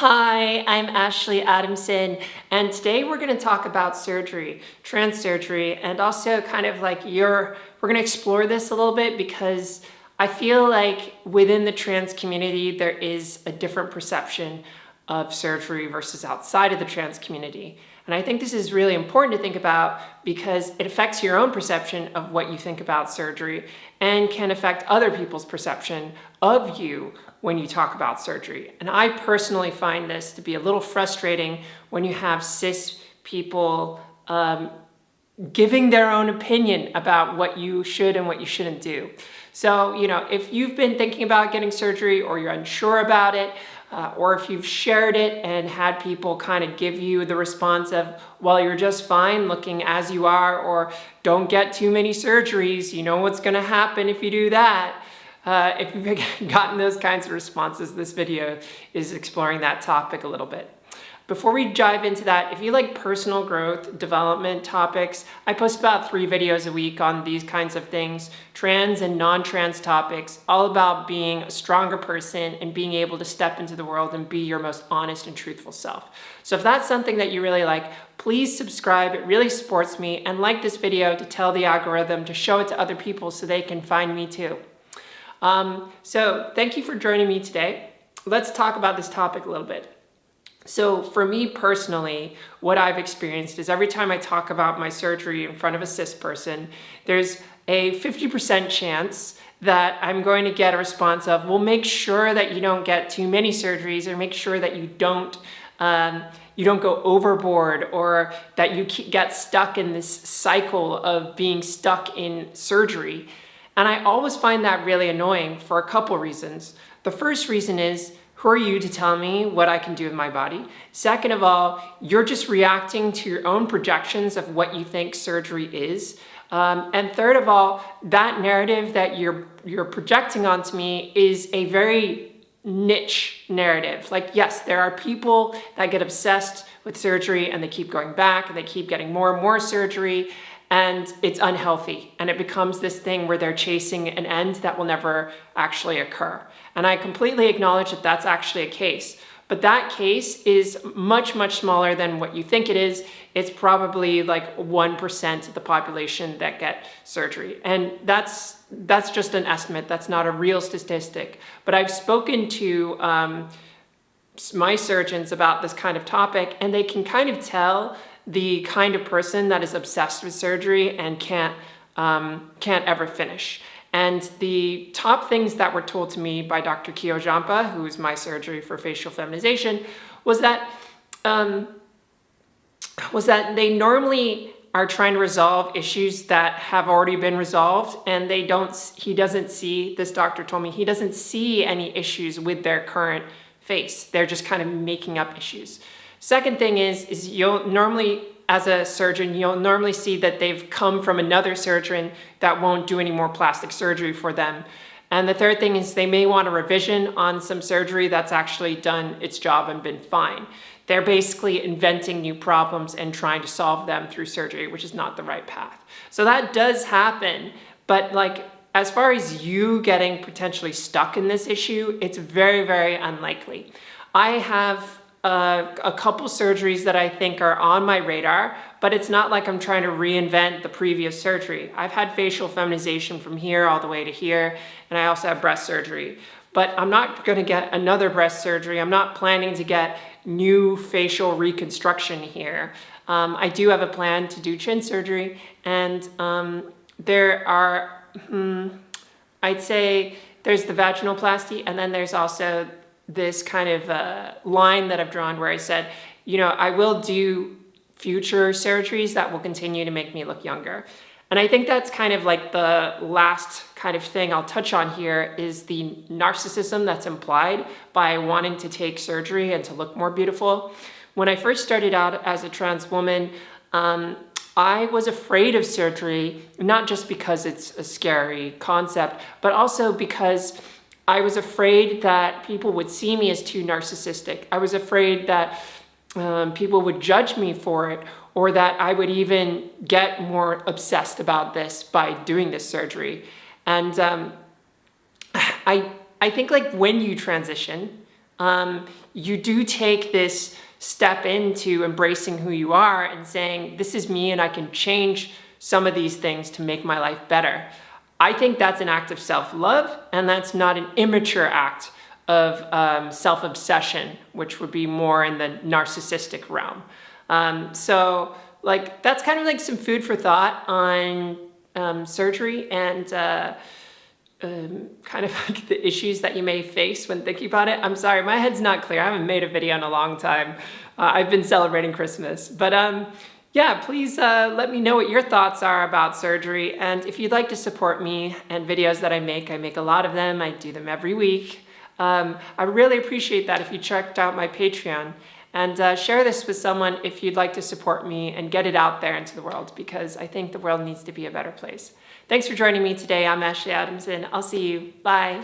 Hi, I'm Ashley Adamson, and today we're going to talk about surgery, trans surgery, and also kind of like we're going to explore this a little bit because I feel like within the trans community there is a different perception of surgery versus outside of the trans community. And I think this is really important to think about because it affects your own perception of what you think about surgery and can affect other people's perception of you when you talk about surgery. And I personally find this to be a little frustrating when you have cis people giving their own opinion about what you should and what you shouldn't do. So, if you've been thinking about getting surgery or you're unsure about it, or if you've shared it and had people kind of give you the response of, well, you're just fine looking as you are, or don't get too many surgeries, you know what's going to happen if you do that. If you've gotten those kinds of responses, this video is exploring that topic a little bit. Before we dive into that, if you like personal growth, development topics, I post about 3 videos a week on these kinds of things, trans and non-trans topics, all about being a stronger person and being able to step into the world and be your most honest and truthful self. So if that's something that you really like, please subscribe. It really supports me, and like this video to tell the algorithm to show it to other people so they can find me too. So thank you for joining me today. Let's talk about this topic a little bit. So for me personally, what I've experienced is every time I talk about my surgery in front of a cis person, there's a 50% chance that I'm going to get a response of, well, make sure that you don't get too many surgeries, or make sure that you don't go overboard, or that you get stuck in this cycle of being stuck in surgery. And I always find that really annoying for a couple reasons. The first reason is, who are you to tell me what I can do with my body? Second of all, you're just reacting to your own projections of what you think surgery is. And third of all, that narrative that you're projecting onto me is a very niche narrative. Like, yes, there are people that get obsessed with surgery and they keep going back and they keep getting more and more surgery, and it's unhealthy. And it becomes this thing where they're chasing an end that will never actually occur. And I completely acknowledge that that's actually a case. But that case is much, much smaller than what you think it is. It's probably like 1% of the population that get surgery. And that's just an estimate. That's not a real statistic. But I've spoken to my surgeons about this kind of topic, and they can kind of tell the kind of person that is obsessed with surgery and can't ever finish. And the top things that were told to me by Dr. Kyo Jampa, who's my surgery for facial feminization, was that they normally are trying to resolve issues that have already been resolved, and he doesn't see any issues with their current face. They're just kind of making up issues. Second thing is you'll normally, as a surgeon, you'll normally see that they've come from another surgeon that won't do any more plastic surgery for them. And the third thing is they may want a revision on some surgery that's actually done its job and been fine. They're basically inventing new problems and trying to solve them through surgery, which is not the right path. So that does happen, but as far as you getting potentially stuck in this issue, it's very, very unlikely. I have a couple surgeries that I think are on my radar, but it's not like I'm trying to reinvent the previous surgery. I've had facial feminization from here all the way to here, and I also have breast surgery. But I'm not going to get another breast surgery. I'm not planning to get new facial reconstruction here. I do have a plan to do chin surgery, and there are, I'd say there's the vaginoplasty, and then there's also this kind of line that I've drawn where I said, I will do future surgeries that will continue to make me look younger. And I think that's kind of like the last kind of thing I'll touch on here is the narcissism that's implied by wanting to take surgery and to look more beautiful. When I first started out as a trans woman, I was afraid of surgery, not just because it's a scary concept, but also because I was afraid that people would see me as too narcissistic. I was afraid that people would judge me for it, or that I would even get more obsessed about this by doing this surgery. And I think when you transition, you do take this step into embracing who you are and saying, this is me and I can change some of these things to make my life better. I think that's an act of self-love, and that's not an immature act of self-obsession, which would be more in the narcissistic realm. So like that's kind of like some food for thought on surgery and kind of like the issues that you may face when thinking about it. I'm sorry, my head's not clear. I haven't made a video in a long time. I've been celebrating Christmas, but yeah, please let me know what your thoughts are about surgery. And if you'd like to support me and videos that I make a lot of them. I do them every week. I really appreciate that if you checked out my Patreon, and share this with someone if you'd like to support me and get it out there into the world, because I think the world needs to be a better place. Thanks for joining me today. I'm Ashley Adamson. I'll see you. Bye.